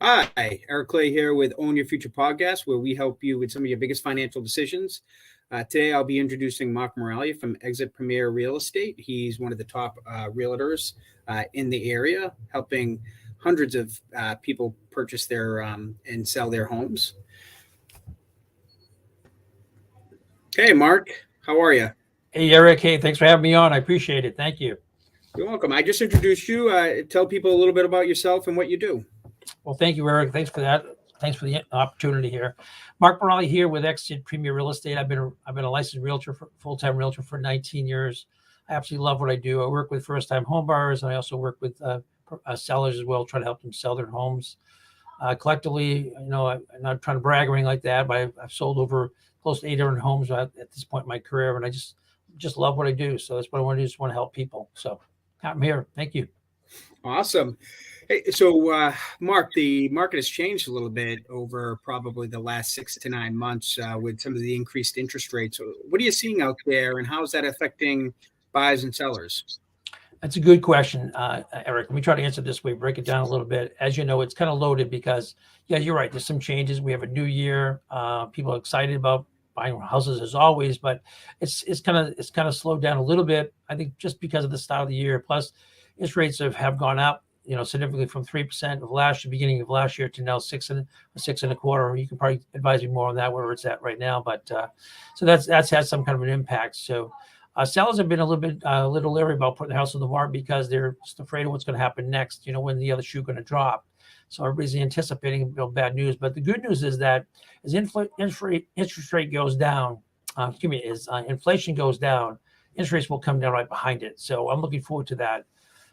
Hi, Eric Clay here with Own Your Future podcast, where we help you with some of your biggest financial decisions. Today, I'll be introducing Mark Maraglia from Exit Premier Real Estate. He's one of the top realtors in the area, helping hundreds of people purchase their and sell their homes. Hey, Mark, how are you? Hey, Eric. Hey, thanks for having me on. I appreciate it. Thank you. You're welcome. I just introduced you. Tell people a little bit about yourself and what you do. Well, thank you, Eric. Thanks for that. Thanks for the opportunity here. Mark Maraglia here with Exit Premier Real Estate. I've been a licensed realtor, full-time realtor for 19 years. I absolutely love what I do. I work with first-time home buyers, and I also work with sellers as well, trying to help them sell their homes. Collectively, I'm not trying to brag or anything like that, but I've sold over close to 800 homes at this point in my career, and I just love what I do. So that's what I want to do. Just want to help people. So I'm here. Thank you. Awesome. Hey, so, Mark, the market has changed a little bit over probably the last 6 to 9 months with some of the increased interest rates. What are you seeing out there, and how is that affecting buyers and sellers? That's a good question, Eric. Let me try to answer this way, break it down a little bit. As you know, it's kind of loaded because, yeah, you're right. There's some changes. We have a new year. People are excited about buying houses as always, but it's kind of slowed down a little bit. I think just because of the start of the year. Plus, interest rates have gone up, significantly from 3% of beginning of last year to now 6.25. You can probably advise me more on that where it's at right now, but so that's had some kind of an impact. So. Sellers have been a little leery about putting the house on the market because they're just afraid of what's going to happen next. When the other shoe going to drop. So everybody's anticipating bad news. But the good news is that as interest rate goes down, as inflation goes down, interest rates will come down right behind it. So I'm looking forward to that.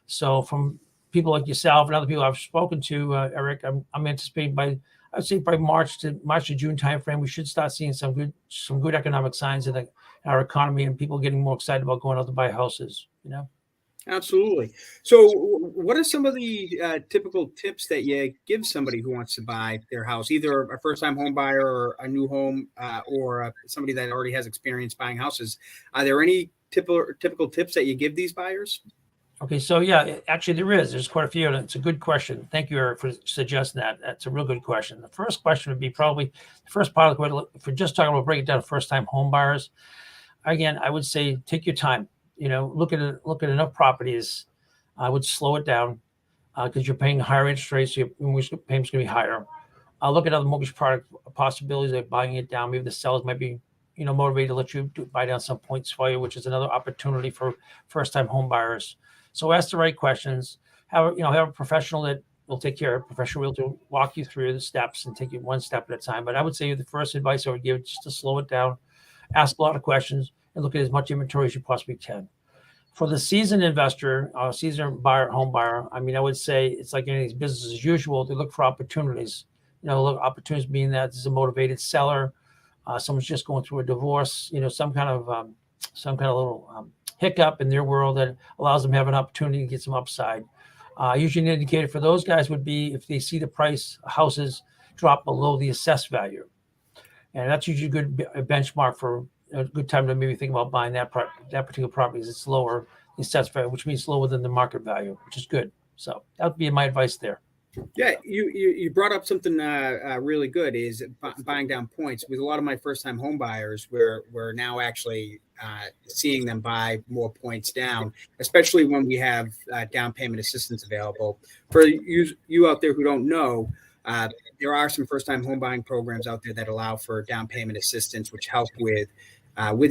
So from people like yourself and other people I've spoken to, Eric, I'm anticipating I would say by March to June timeframe, we should start seeing some good economic signs in our economy and people getting more excited about going out to buy houses. Absolutely. So, what are some of the typical tips that you give somebody who wants to buy their house, either a first-time home buyer or a new home, or somebody that already has experience buying houses? Are there any typical tips that you give these buyers? Okay, so yeah, actually there's quite a few, and it's a good question. Thank you, Eric, for suggesting that. That's a real good question. The first question would be probably the first part of the question. If we're just talking about breaking down first-time home buyers, again, I would say take your time. Look at enough properties. I would slow it down because you're paying higher interest rates. So your mortgage payment's going to be higher. Look at other mortgage product possibilities like buying it down. Maybe the sellers might be, motivated to let you buy down some points for you, which is another opportunity for first-time home buyers. So ask the right questions. Have a professional that will take care of a professional realtor, walk you through the steps and take you one step at a time. But I would say the first advice I would give is just to slow it down, ask a lot of questions, and look at as much inventory as you possibly can. For the seasoned investor, seasoned buyer, home buyer, I would say it's like any business as usual. They look for opportunities. Opportunities being that this is a motivated seller, someone's just going through a divorce, some kind of little hiccup in their world that allows them to have an opportunity to get some upside. Usually an indicator for those guys would be if they see the price of houses drop below the assessed value. And that's usually a good benchmark for a good time to maybe think about buying that particular property because it's lower the assessed value, which means lower than the market value, which is good. So that would be my advice there. Yeah, you brought up something really good is buying down points. With a lot of my first-time home buyers, we're now actually seeing them buy more points down, especially when we have down payment assistance available. For you out there who don't know, there are some first-time home buying programs out there that allow for down payment assistance, which help with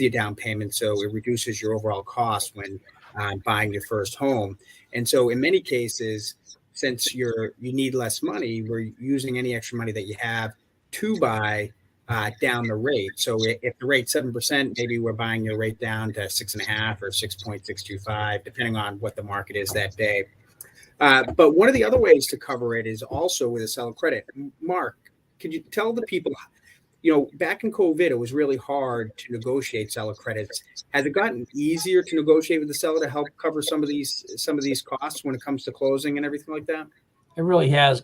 your down payment, so it reduces your overall cost when buying your first home. And so, in many cases, since you need less money, we're using any extra money that you have to buy down the rate. So if the rate's 7%, maybe we're buying your rate down to 6.5 or 6.625, depending on what the market is that day. But one of the other ways to cover it is also with a seller credit. Mark, could you tell the people, back in COVID, it was really hard to negotiate seller credits. Has it gotten easier to negotiate with the seller to help cover some of these costs when it comes to closing and everything like that? It really has,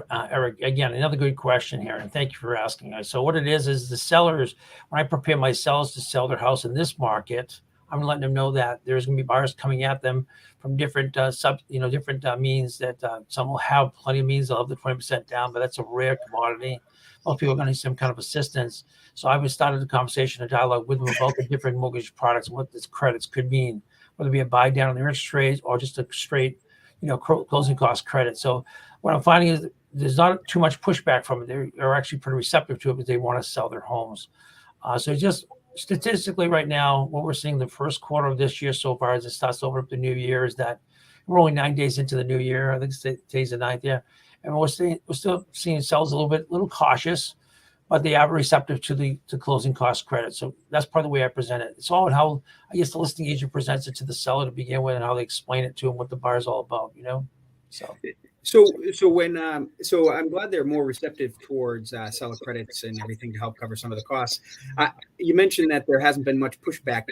Eric. Again, another good question here, and thank you for asking. So what it is the sellers, when I prepare my sellers to sell their house in this market, I'm letting them know that there's going to be buyers coming at them from different different means. That some will have plenty of means. They'll have the 20% down, but that's a rare commodity. Most people are going to need some kind of assistance. So I've started a conversation, a dialogue with them about the different mortgage products and what this credits could mean, whether it be a buy down on their interest rates or just a straight, closing cost credit. So what I'm finding is there's not too much pushback from it. They're actually pretty receptive to it because they want to sell their homes. So just statistically right now, what we're seeing the first quarter of this year so far as it starts to open up the new year is that we're only 9 days into the new year. I think today's the 9th, yeah. And we're still seeing sales a little cautious, but they are receptive to closing cost credit. So that's part of the way I present it. It's all in how, I guess, the listing agent presents it to the seller to begin with and how they explain it to them, what the buyer's all about, So I'm glad they're more receptive towards seller credits and everything to help cover some of the costs. You mentioned that there hasn't been much pushback.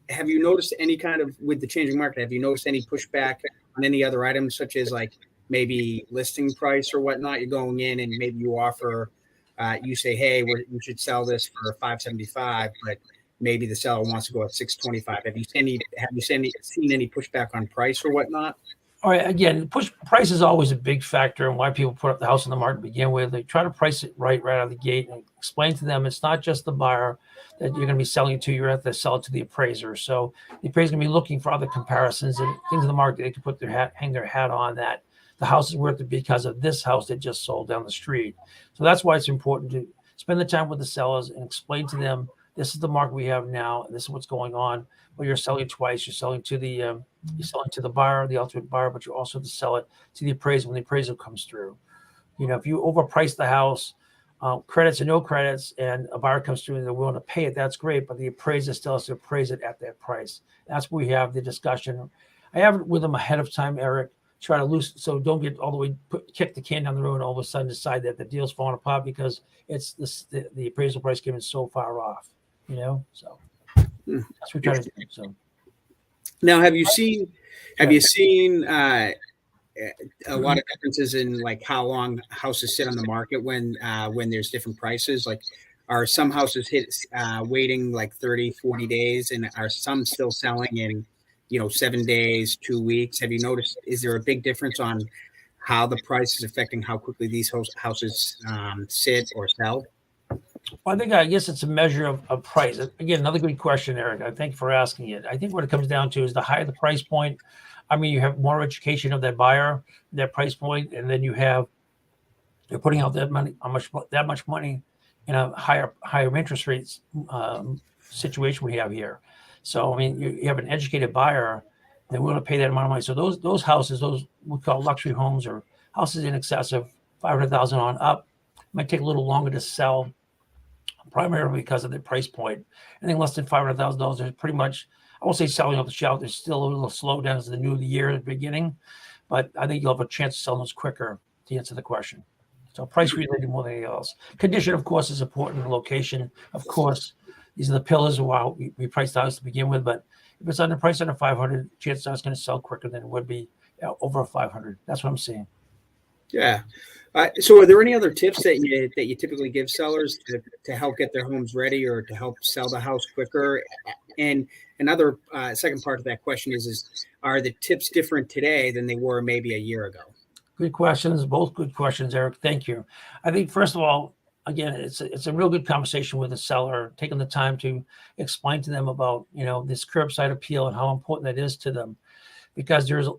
Have you noticed any kind of, with the changing market, have you noticed any pushback on any other items, such as like maybe listing price or whatnot? You're going in and maybe you offer, you say, hey, we should sell this for $575, but maybe the seller wants to go at $625. Have you seen any pushback on price or whatnot? All right. Again, price is always a big factor in why people put up the house on the market to begin with. They try to price it right out of the gate and explain to them it's not just the buyer that you're going to be selling it to. You're going to have to sell it to the appraiser. So the appraiser is going to be looking for other comparisons and things in the market they can hang their hat on, that the house is worth it because of this house that just sold down the street. So that's why it's important to spend the time with the sellers and explain to them this is the market we have now, and this is what's going on. Well, you're selling twice. You're selling to the buyer, the ultimate buyer, but you also have to sell it to the appraiser when the appraisal comes through. If you overprice the house, credits or no credits, and a buyer comes through and they're willing to pay it, that's great. But the appraiser still has to appraise it at that price. That's where we have the discussion. I have it with them ahead of time, Eric. Try to so don't get all the way kick the can down the road and all of a sudden decide that the deal's falling apart because it's the appraisal price given so far off. So that's what we try to do. So now, have you seen a lot of differences in like how long houses sit on the market when there's different prices? Like, are some houses waiting like 30, 40 days, and are some still selling in 7 days, 2 weeks? Have you noticed, is there a big difference on how the price is affecting how quickly these houses sit or sell? Well, I guess it's a measure of price. Again, another good question, Eric. I thank you for asking it. I think what it comes down to is the higher the price point, you have more education of that buyer, that price point, and then you're putting out that much money in a higher interest rates situation we have here. So you have an educated buyer, they're willing to pay that amount of money. So those houses, those we call luxury homes or houses in excess of $500,000 on up, might take a little longer to sell, primarily because of the price point. Anything less than $500,000 is pretty much, I won't say selling off the shelf. There's still a little slowdown as the new year at the beginning, but I think you'll have a chance to sell those quicker, to answer the question. So price related more than anything else. Condition, of course, is important. Location, of course. These are the pillars of how we price the house to begin with, but if it's under 500, chances are it's going to sell quicker than it would be over 500. That's what I'm seeing. Yeah. So are there any other tips that you typically give sellers to help get their homes ready or to help sell the house quicker? And another second part of that question is are the tips different today than they were maybe a year ago? Good questions. Both good questions, Eric. Thank you. I think, first of all, again, it's a real good conversation with the seller, taking the time to explain to them about, this curbside appeal and how important that is to them, because there's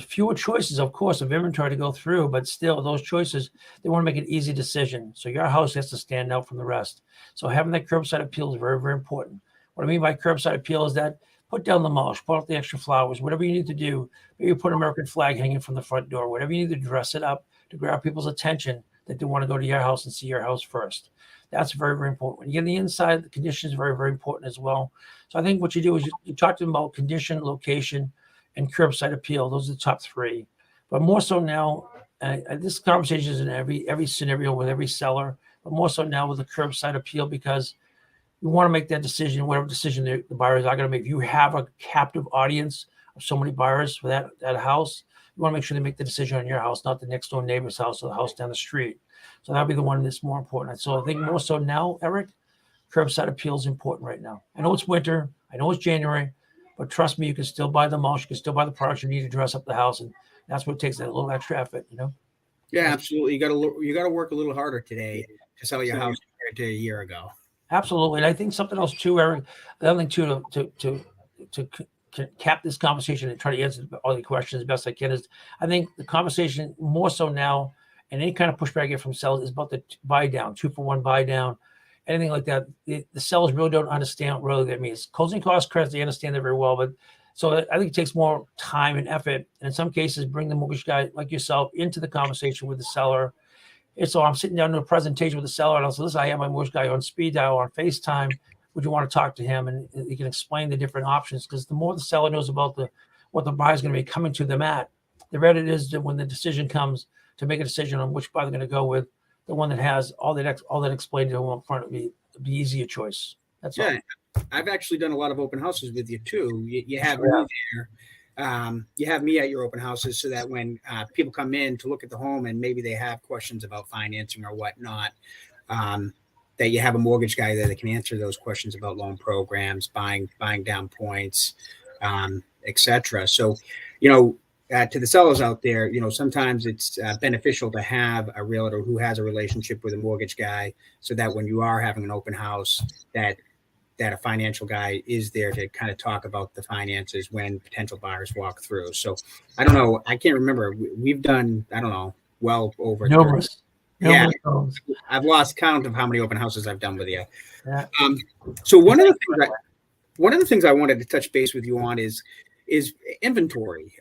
fewer choices, of course, of inventory to go through, but still those choices, they want to make an easy decision. So your house has to stand out from the rest. So having that curbside appeal is very, very important. What I mean by curbside appeal is that put down the mulch, put out the extra flowers, whatever you need to do. Maybe put an American flag hanging from the front door, whatever you need to dress it up to grab people's attention that they want to go to your house and see your house first. That's very, very important. When you get on the inside, the condition is very, very important as well. So I think what you do is you talk to them about condition, location, and curbside appeal. Those are the top three. But more so now, this conversation is in every scenario with every seller, but more so now with the curbside appeal, because you want to make that decision, whatever decision the buyers are going to make. If you have a captive audience of so many buyers for that house, you want to make sure they make the decision on your house, not the next door neighbor's house or the house down the street. So that'll be the one that's more important. So I think more so now, Eric, curbside appeal is important right now. I know it's winter. I know it's January, But trust me, you can still buy the mulch, you can still buy the products you need to dress up the house, and that's what takes that little extra effort, you know. Yeah, absolutely. You got to work a little harder today to sell your house compared to a year ago. Absolutely, and I think something else too, Eric. The other thing too, to cap this conversation and try to answer all the questions as best I can is, I think the conversation more so now, and any kind of pushback I get from sellers is about the buy down, 2-for-1 buy down, anything like that. The sellers really don't understand what really that means. Closing cost credits, they understand that very well, but so I think it takes more time and effort, and in some cases, bring the mortgage guy like yourself into the conversation with the seller. And so I'm sitting down in a presentation with the seller, and I'll say, listen, I have my mortgage guy on speed dial or on FaceTime. Would you want to talk to him? And he can explain the different options, because the more the seller knows about what the buyer is going to be coming to them at, the better it is that when the decision comes to make a decision on which buyer they're going to go with, the one that has all that explained to them up front would be easier choice. That's all. I've actually done a lot of open houses with you too. You have me there. You have me at your open houses so that when people come in to look at the home and maybe they have questions about financing or whatnot, that you have a mortgage guy there that can answer those questions about loan programs, buying down points, etc. So, to the sellers out there, sometimes it's beneficial to have a realtor who has a relationship with a mortgage guy, so that when you are having an open house, that a financial guy is there to kind of talk about the finances when potential buyers walk through. So I don't know. I can't remember. We've done, I don't know, well over numerous. Yeah. I've lost count of how many open houses I've done with you. Yeah. So one of the things I wanted to touch base with you on is inventory.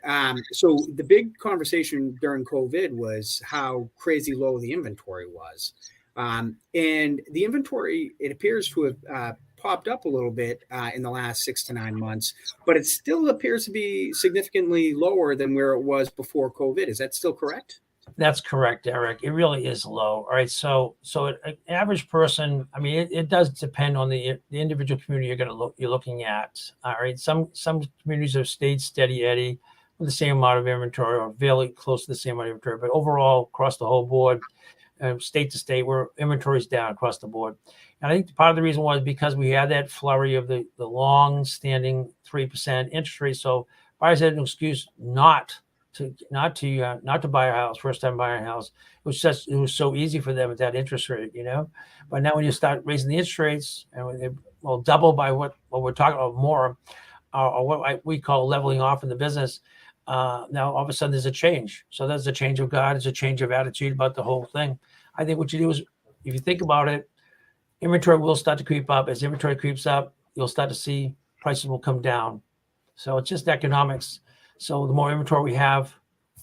So the big conversation during COVID was how crazy low the inventory was. And the inventory, it appears to have popped up a little bit in the last 6 to 9 months, but it still appears to be significantly lower than where it was before COVID. Is that still correct? That's correct, Eric. It really is low. All right. So an average person, I mean, it does depend on the individual community you're looking at. All right. Some communities have stayed steady Eddie with the same amount of inventory, or fairly close to the same amount of inventory, but overall across the whole board, state to state, where inventory is down across the board. And I think part of the reason was because we had that flurry of the long-standing 3% interest rate. So buyers had an excuse not to buy a house, first time buying a house. It was so easy for them at that interest rate, But now when you start raising the interest rates, and they will double by what we're talking about more, or what we call leveling off in the business. Now all of a sudden there's a change. So there's a change of guard, there's a change of attitude about the whole thing. I think what you do is, if you think about it, inventory will start to creep up. As inventory creeps up, you'll start to see prices will come down. So it's just economics. So the more inventory we have,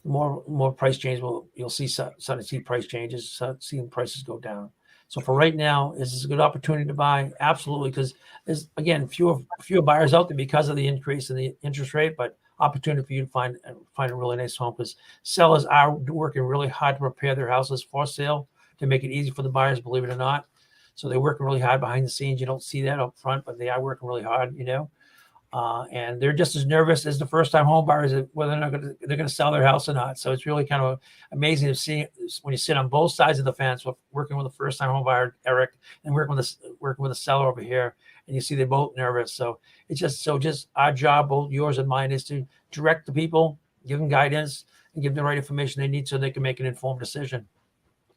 the more price change you'll see. Start to see price changes, start seeing prices go down. So for right now, is this a good opportunity to buy? Absolutely, because there's, again, fewer buyers out there because of the increase in the interest rate, but opportunity for you to find a really nice home, because sellers are working really hard to prepare their houses for sale to make it easy for the buyers, believe it or not. So they're working really hard behind the scenes. You don't see that up front, but they are working really hard, and they're just as nervous as the first-time home buyers whether or not they're going to sell their house or not. So it's really kind of amazing to see when you sit on both sides of the fence, working with a first-time home buyer, Eric, and working with a seller over here, and you see they're both nervous. So it's just our job, both yours and mine, is to direct the people, give them guidance, and give them the right information they need so they can make an informed decision.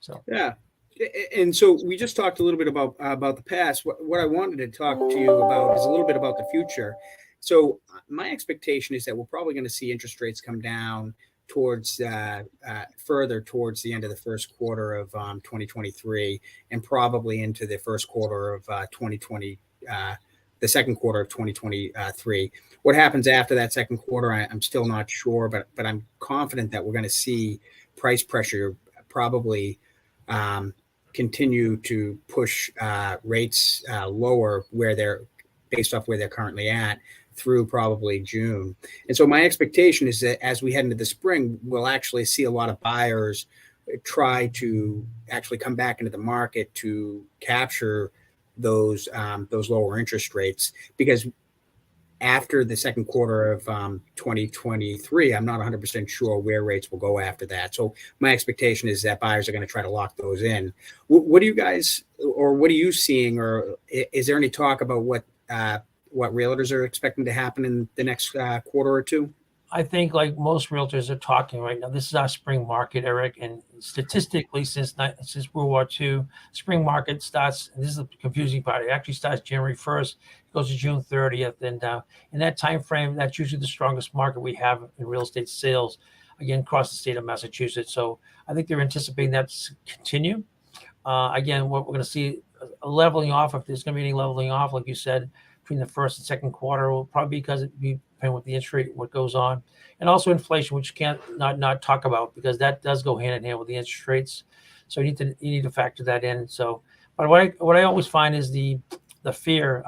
So yeah. And so we just talked a little bit about the past. What I wanted to talk to you about is a little bit about the future. So my expectation is that we're probably going to see interest rates come down towards further towards the end of the first quarter of 2023, and probably into the first quarter of 2020, the second quarter of 2023. What happens after that second quarter, I'm still not sure, but I'm confident that we're going to see price pressure probably continue to push rates lower where they're based off where they're currently at through probably June. And so my expectation is that as we head into the spring, we'll actually see a lot of buyers try to actually come back into the market to capture those lower interest rates, because after the second quarter of 2023, I'm not 100% sure where rates will go after that. So my expectation is that buyers are going to try to lock those in. What do you guys, or what are you seeing, or is there any talk about what what realtors are expecting to happen in the next quarter or two? I think, like most realtors are talking right now, this is our spring market, Eric. And statistically, since World War II, spring market starts. And this is the confusing part. It actually starts January 1st, goes to June 30th, and in that time frame, that's usually the strongest market we have in real estate sales, again across the state of Massachusetts. So I think they're anticipating that to continue. Again, what we're going to see a leveling off, if there's going to be any leveling off, like you said, between the first and second quarter, will probably because it be depending with the interest rate, what goes on, and also inflation, which you can't not talk about because that does go hand in hand with the interest rates. So you need to factor that in. So, but what I always find is the fear,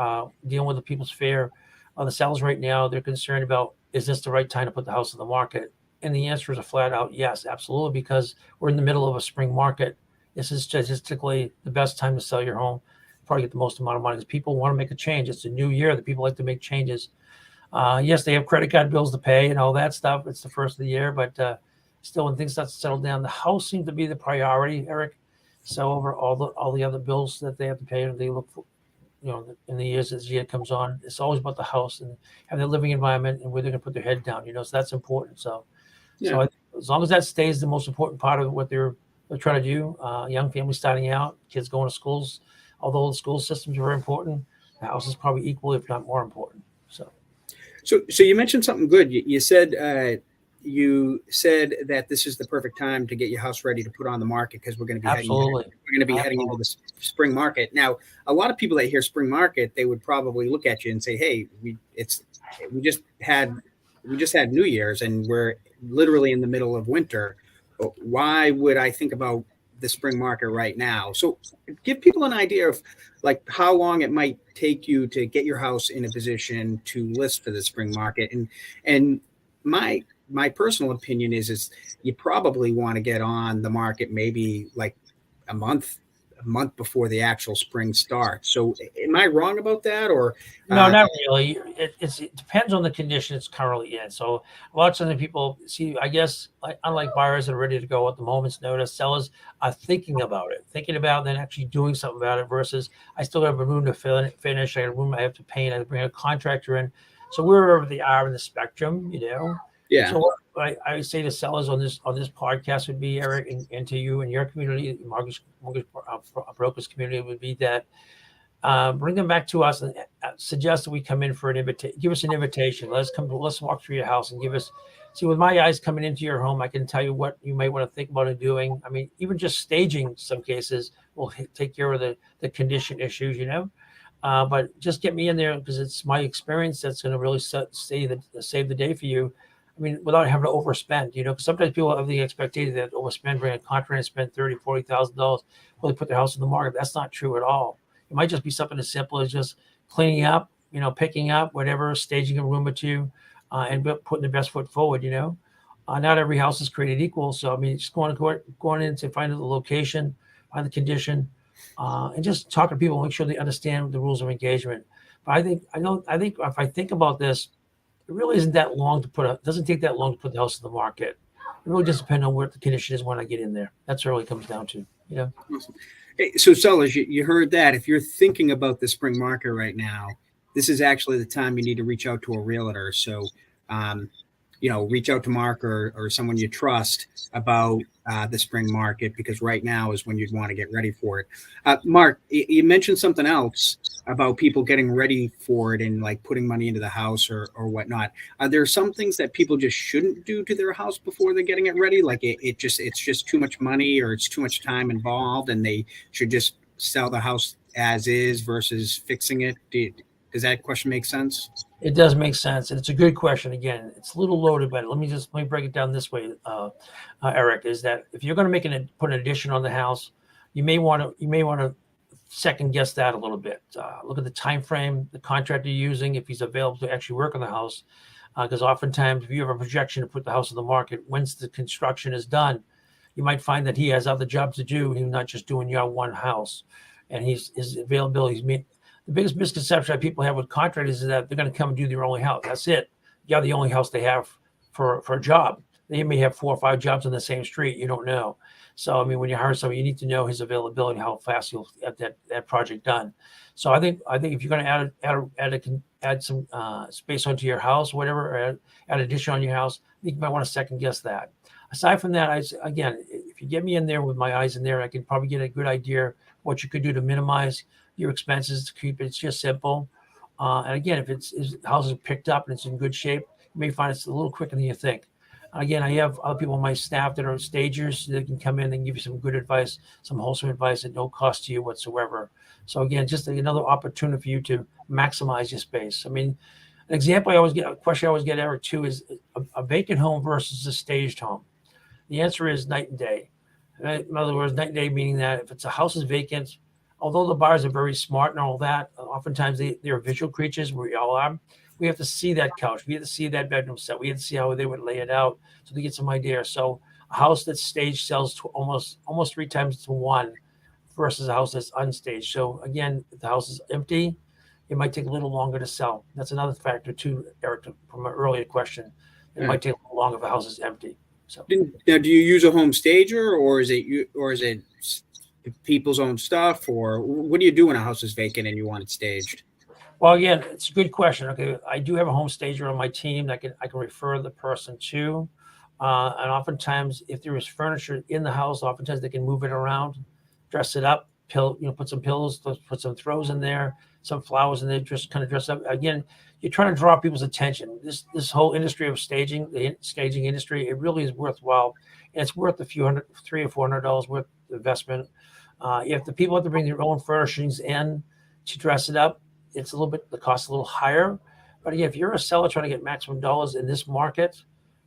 dealing with the people's fear. The sellers right now, they're concerned about, is this the right time to put the house on the market? And the answer is a flat out yes, absolutely, because we're in the middle of a spring market. This is statistically the best time to sell your home, probably get the most amount of money, because people want to make a change. It's a new year that people like to make changes. Yes, they have credit card bills to pay and all that stuff. It's the first of the year, but still, when things start to settle down, the house seems to be the priority, Eric. So over all the other bills that they have to pay, and they look for, in the years as the year comes on, it's always about the house and have their living environment and where they're going to put their head down. So that's important. So as long as that stays the most important part of what they're trying to do, young families starting out, kids going to schools, although the school systems are very important, the house is probably equal, if not more important. So you mentioned something good. You said that this is the perfect time to get your house ready to put on the market because we're going to be heading into the spring market. Now, a lot of people that hear spring market, they would probably look at you and say, "Hey, we just had New Year's and we're literally in the middle of winter. Why would I think about the spring market right now?" So give people an idea of like how long it might take you to get your house in a position to list for the spring market. And my personal opinion is you probably want to get on the market maybe like a month before the actual spring starts. So am I wrong about that? Or no, not really. It depends on the condition it's currently in. So a lot of times people see, I guess, unlike buyers that are ready to go at the moment's notice, sellers are thinking about it, then actually doing something about it. Versus, I still have a room to finish. I have a room I have to paint. I have to bring a contractor in. So wherever they are in the spectrum, Yeah. So what I say to sellers on this podcast would be, Eric, and to you and your community, mortgage brokers community, would be that bring them back to us and suggest that we come in for an invitation. Give us an invitation. Let's walk through your house and see, with my eyes coming into your home, I can tell you what you might want to think about doing. I mean, even just staging some cases will take care of the condition issues, but just get me in there because it's my experience that's going to really save the day for you. I mean, without having to overspend, because sometimes people have the expectation that overspend, bring a contract and spend $30,000, $40,000 while they put their house on the market. That's not true at all. It might just be something as simple as just cleaning up, picking up whatever, staging a room or two, and putting the best foot forward. Not every house is created equal. So I mean, just going in to find the location, find the condition, and just talk to people, make sure they understand the rules of engagement. But I think if I think about this, it really isn't that long doesn't take that long to put the house on the market. It really just depends on what the condition is when I get in there. That's what it really comes down to, Awesome. Hey, so sellers, you heard that. If you're thinking about the spring market right now, this is actually the time you need to reach out to a realtor. So, reach out to Mark or someone you trust about the spring market, because right now is when you'd want to get ready for it. Mark, you mentioned something else about people getting ready for it and like putting money into the house or whatnot. Are there some things that people just shouldn't do to their house before they're getting it ready? Like it's just too much money or it's too much time involved and they should just sell the house as is versus fixing it? Does that question make sense? It does make sense, and it's a good question. Again, it's a little loaded, but let me break it down this way, Eric. Is that if you're going to put an addition on the house, you may want to second guess that a little bit. Look at the time frame, the contractor you're using, if he's available to actually work on the house, because oftentimes if you have a projection to put the house on the market, once the construction is done, you might find that he has other jobs to do. He's not just doing your one house, and his availability. The biggest misconception that people have with contractors is that they're going to come and do their only house. That's it. You're the only house they have for a job. They may have 4 or 5 jobs on the same street. You don't know. So, I mean, when you hire someone, you need to know his availability, how fast he'll get that project done. So I think if you're going to add some space onto your house, whatever, or add addition on your house, I think you might want to second guess that. Aside from that, again, if you get me in there with my eyes in there, I can probably get a good idea what you could do to minimize your expenses to keep it just simple. And again, if the house is picked up and it's in good shape, you may find it's a little quicker than you think. Again, I have other people on my staff that are stagers that can come in and give you some good advice, some wholesome advice at no cost to you whatsoever. So again, just another opportunity for you to maximize your space. I mean, an example a question I always get, Eric, too, is a vacant home versus a staged home. The answer is night and day. In other words, night and day meaning that if it's a house is vacant, although the buyers are very smart and all that, oftentimes they're visual creatures. We all are. We have to see that couch. We have to see that bedroom set. We have to see how they would lay it out so they get some idea. So a house that's staged sells to almost 3 times to 1 versus a house that's unstaged. So again, if the house is empty, it might take a little longer to sell. That's another factor too, Eric, from an earlier question. It might take a little longer if the house is empty. So now, do you use a home stager, or is it people's own stuff, or what do you do when a house is vacant and you want it staged? Well, again, it's a good question. Okay, I do have a home stager on my team that I can refer the person to, and oftentimes, if there is furniture in the house, oftentimes they can move it around, dress it up, put some pillows, put some throws in there, some flowers in there, just kind of dress up. Again, you're trying to draw people's attention. This whole industry of staging, the staging industry, it really is worthwhile, and it's worth $300 or $400 worth of investment. If the people have to bring their own furnishings in to dress it up, the cost a little higher. But again, if you're a seller trying to get maximum dollars in this market,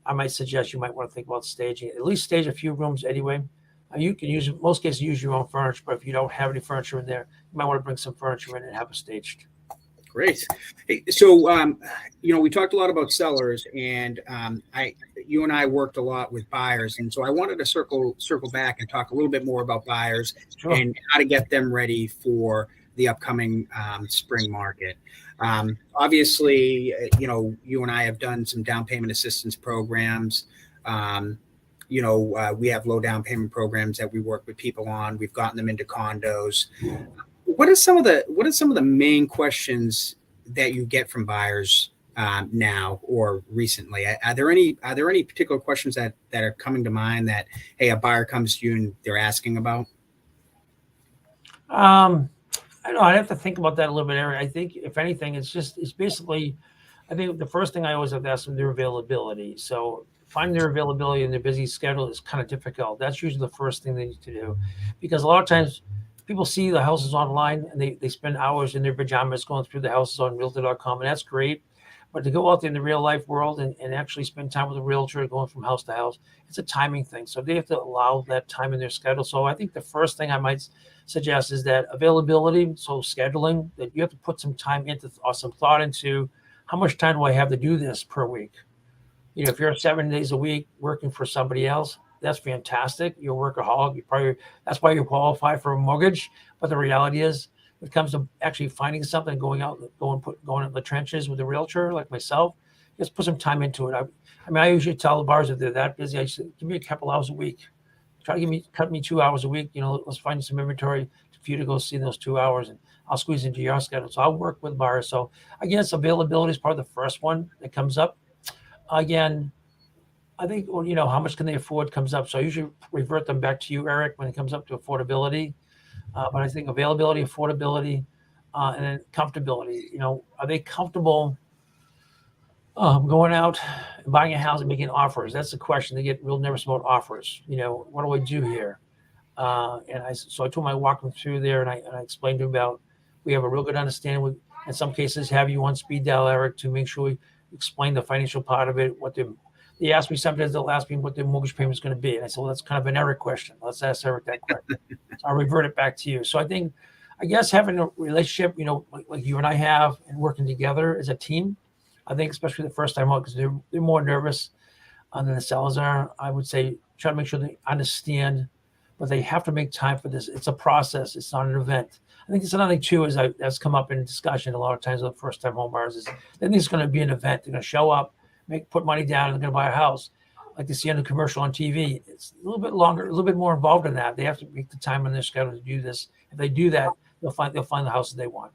I might suggest you might want to think about staging. At least stage a few rooms anyway. You can in most cases, use your own furniture, but if you don't have any furniture in there, you might want to bring some furniture in and have it staged. Great. Hey, so, we talked a lot about sellers, and you and I worked a lot with buyers. And so I wanted to circle back and talk a little bit more about buyers and how to get them ready for the upcoming spring market. Obviously, you and I have done some down payment assistance programs. We have low down payment programs that we work with people on. We've gotten them into condos. What are some of the main questions that you get from buyers now or recently? Are there any particular questions that are coming to mind that, hey, a buyer comes to you and they're asking about? I don't know. I'd have to think about that a little bit, Eric. I think if anything, it's basically, I think the first thing I always have to ask them their availability. So finding their availability in their busy schedule is kind of difficult. That's usually the first thing they need to do, because a lot of times people see the houses online and they spend hours in their pajamas going through the houses on realtor.com, and that's great. But to go out there in the real life world and actually spend time with a realtor going from house to house, it's a timing thing. So they have to allow that time in their schedule. So I think the first thing I might suggest is that availability, so scheduling, that you have to put some time into or some thought into how much time do I have to do this per week? If you're 7 days a week working for somebody else, that's fantastic. You're a workaholic. That's why you qualify for a mortgage. But the reality is, when it comes to actually finding something, going in the trenches with a realtor like myself, just put some time into it. I usually tell the buyers if they're that busy, I say, give me a couple hours a week. Try to cut me 2 hours a week. Let's find some inventory for you to go see those 2 hours, and I'll squeeze into your schedule. So I'll work with buyers. So again, availability is probably the first one that comes up. Again, I think, how much can they afford comes up. So I usually revert them back to you, Eric, when it comes up to affordability. But I think availability, affordability, and then comfortability. Are they comfortable going out and buying a house and making offers? That's the question. They get real nervous about offers. What do I do here? So I told them I walked them through there, and I explained to them about we have a real good understanding. With, in some cases, have you on speed dial, Eric, to make sure we explain the financial part of it. They ask me sometimes, they'll ask me what their mortgage payment is going to be. And I said, well, that's kind of an Eric question. Let's ask Eric that question. So I'll revert it back to you. So I guess having a relationship, like you and I have, and working together as a team, I think especially the first time out, because they're more nervous than the sellers are. I would say try to make sure they understand, but they have to make time for this. It's a process. It's not an event. I think it's another thing too, that's come up in discussion a lot of times with first-time home buyers, is they think it's going to be an event. They're going to show up, put money down, and they're going to buy a house, like they see on the commercial on TV. It's a little bit longer, a little bit more involved in that. They have to make the time on their schedule to do this. If they do that, they'll find the houses they want.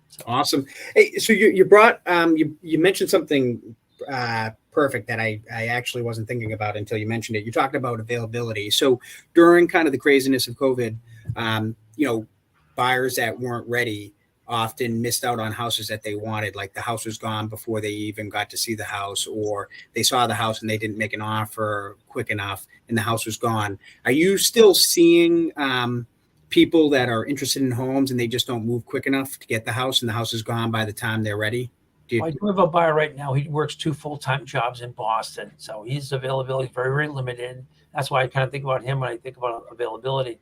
So. Awesome. Hey, so you brought you mentioned something perfect that I actually wasn't thinking about until you mentioned it. You talked about availability. So during kind of the craziness of COVID, buyers that weren't ready often missed out on houses that they wanted. Like the house was gone before they even got to see the house, or they saw the house and they didn't make an offer quick enough, and the house was gone. Are you still seeing people that are interested in homes and they just don't move quick enough to get the house, and the house is gone by the time they're ready? Well, I do have a buyer right now. He works 2 full-time jobs in Boston, so his availability is very, very limited. That's why I kind of think about him when I think about availability.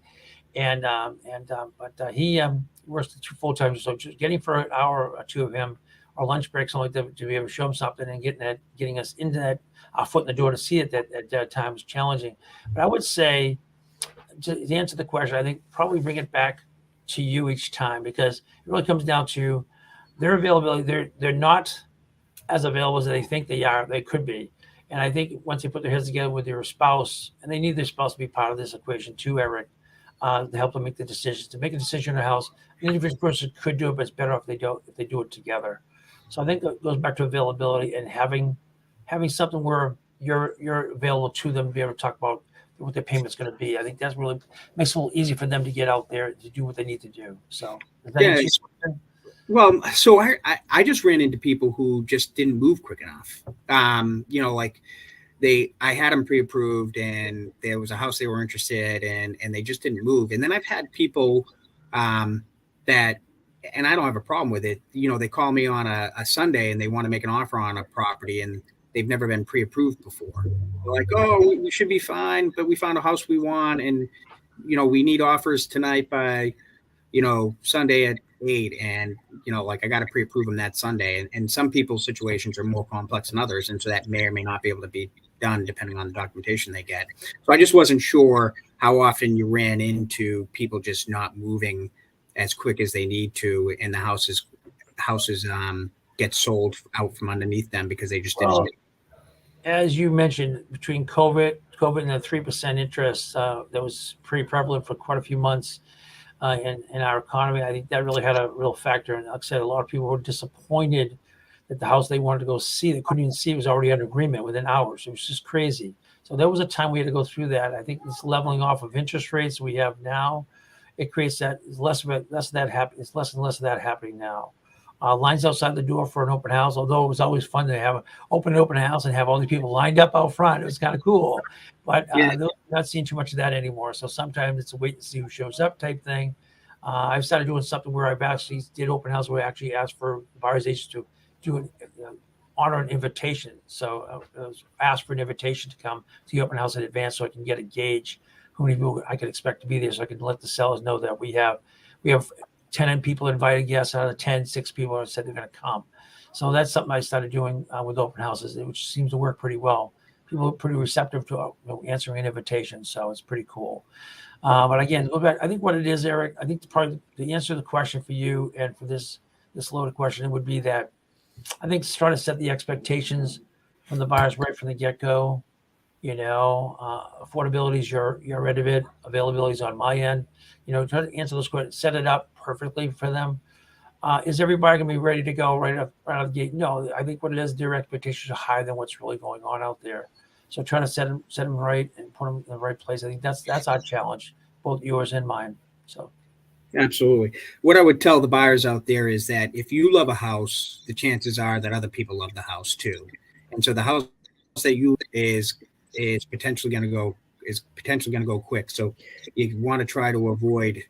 But he works 2 full-time, so just getting for an hour or 2 of him, or lunch breaks, only to be able to show him something and getting us into that foot in the door to see it at that time is challenging. But I would say, to answer the question, I think probably bring it back to you each time, because it really comes down to their availability. They're not as available as they think they could be. And I think once they put their heads together with their spouse, and they need their spouse to be part of this equation too, Eric, to help them make the decisions. To make a decision in a house, an individual person could do it, but it's better if they do it together. So I think it goes back to availability and having something where you're available to them to be able to talk about what their payment's going to be. I think that's really makes it a little easy for them to get out there to do what they need to do. So does that Yeah. answer your question? Well, so I just ran into people who just didn't move quick enough. Like I had them pre-approved and there was a house they were interested in and they just didn't move. And then I've had people that, and I don't have a problem with it. They call me on a Sunday and they want to make an offer on a property and they've never been pre-approved before. They're like, oh, we should be fine, but we found a house we want. And, we need offers tonight by, Sunday at 8. And, like I got to pre-approve them that Sunday. And some people's situations are more complex than others. And so that may or may not be able to be done depending on the documentation they get. So I just wasn't sure how often you ran into people just not moving as quick as they need to, and the houses get sold out from underneath them because they just didn't. Well, as you mentioned, between COVID and the 3% interest that was pretty prevalent for quite a few months in our economy, I think that really had a real factor. And like I said, a lot of people were disappointed that the house they wanted to go see, they couldn't even see, was already under agreement within hours. It was just crazy. So there was a time we had to go through that. I think this leveling off of interest rates we have now, it creates that less and less of that happening now. Lines outside the door for an open house, although it was always fun to have an open house and have all these people lined up out front. It was kind of cool, but not seeing too much of that anymore. So sometimes it's a wait and see who shows up type thing. I've started doing something where I've actually did open house where I actually asked for buyer's agents to do honor an invitation. So I was asked for an invitation to come to the open house in advance so I can get a gauge who many people I could expect to be there, so I can let the sellers know that we have 10 people invited guests out of the 10, 6 people have said they're going to come. So that's something I started doing with open houses, which seems to work pretty well. People are pretty receptive to answering an invitation, so it's pretty cool. But again, go back. I think what it is, Eric, I think probably the answer to the question for you and for this loaded question, it would be that I think try to set the expectations from the buyers right from the get-go. Affordability is your end of it. Availability is on my end. Try to answer those questions, set it up perfectly for them. Is everybody going to be ready to go right out of the gate? No, I think what it is, their expectations are higher than what's really going on out there. So trying to set them right and put them in the right place. I think that's our challenge, both yours and mine. So. Absolutely. What I would tell the buyers out there is that if you love a house, the chances are that other people love the house too. And so the house that you is potentially going to go quick. So you want to try to avoid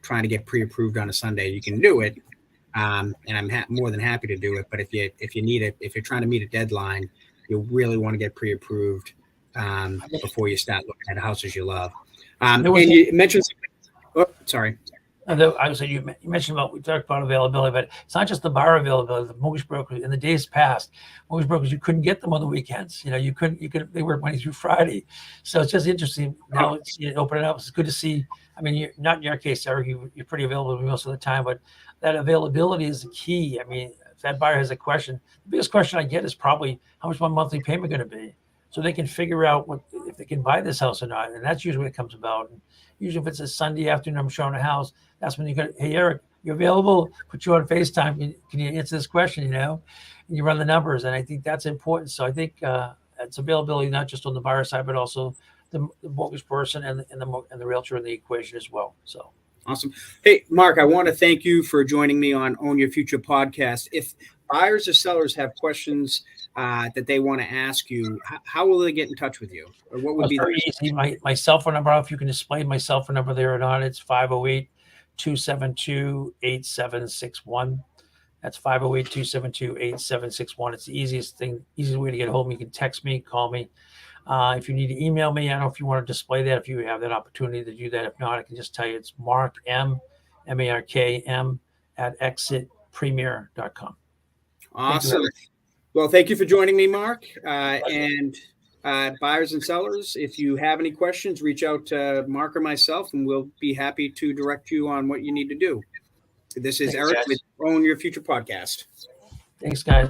trying to get pre-approved on a Sunday. You can do it. And I'm more than happy to do it. But if you need it, if you're trying to meet a deadline, you really want to get pre-approved before you start looking at houses you love. And you mentioned something. Oh, sorry. I would say you mentioned we talked about availability, but it's not just the buyer availability. The mortgage brokers in the days past, mortgage brokers, you couldn't get them on the weekends. You couldn't. They work Monday through Friday. So it's just interesting. Now open it up. It's good to see. I mean, you're not in your case, Eric. You're pretty available most of the time, but that availability is the key. I mean, if that buyer has a question, the biggest question I get is probably how much my monthly payment going to be, so they can figure out if they can buy this house or not. And that's usually what it comes about. And usually, if it's a Sunday afternoon, I'm showing a house. That's when you go, hey, Eric, you're available, put you on FaceTime. Can you answer this question? And you run the numbers. And I think that's important. So I think it's availability, not just on the buyer side, but also the mortgage person and the realtor in the equation as well. So. Awesome. Hey, Mark, I want to thank you for joining me on Own Your Future podcast. If buyers or sellers have questions that they want to ask you, how will they get in touch with you? Or what would be very easy? My cell phone number, if you can display my cell phone number there or not, it's 508-272-8761. That's 508-272-8761. It's the easiest way to get a hold of me. You can text me, call me. If you need to email me, I don't know if you want to display that, if you have that opportunity to do that. If not, I can just tell you it's Mark M, M-A-R-K-M @exitpremier.com. Awesome. Well, thank you for joining me, Mark. And buyers and sellers, if you have any questions, reach out to Mark or myself, and we'll be happy to direct you on what you need to do. This is Eric with Own Your Future podcast. Thanks, guys.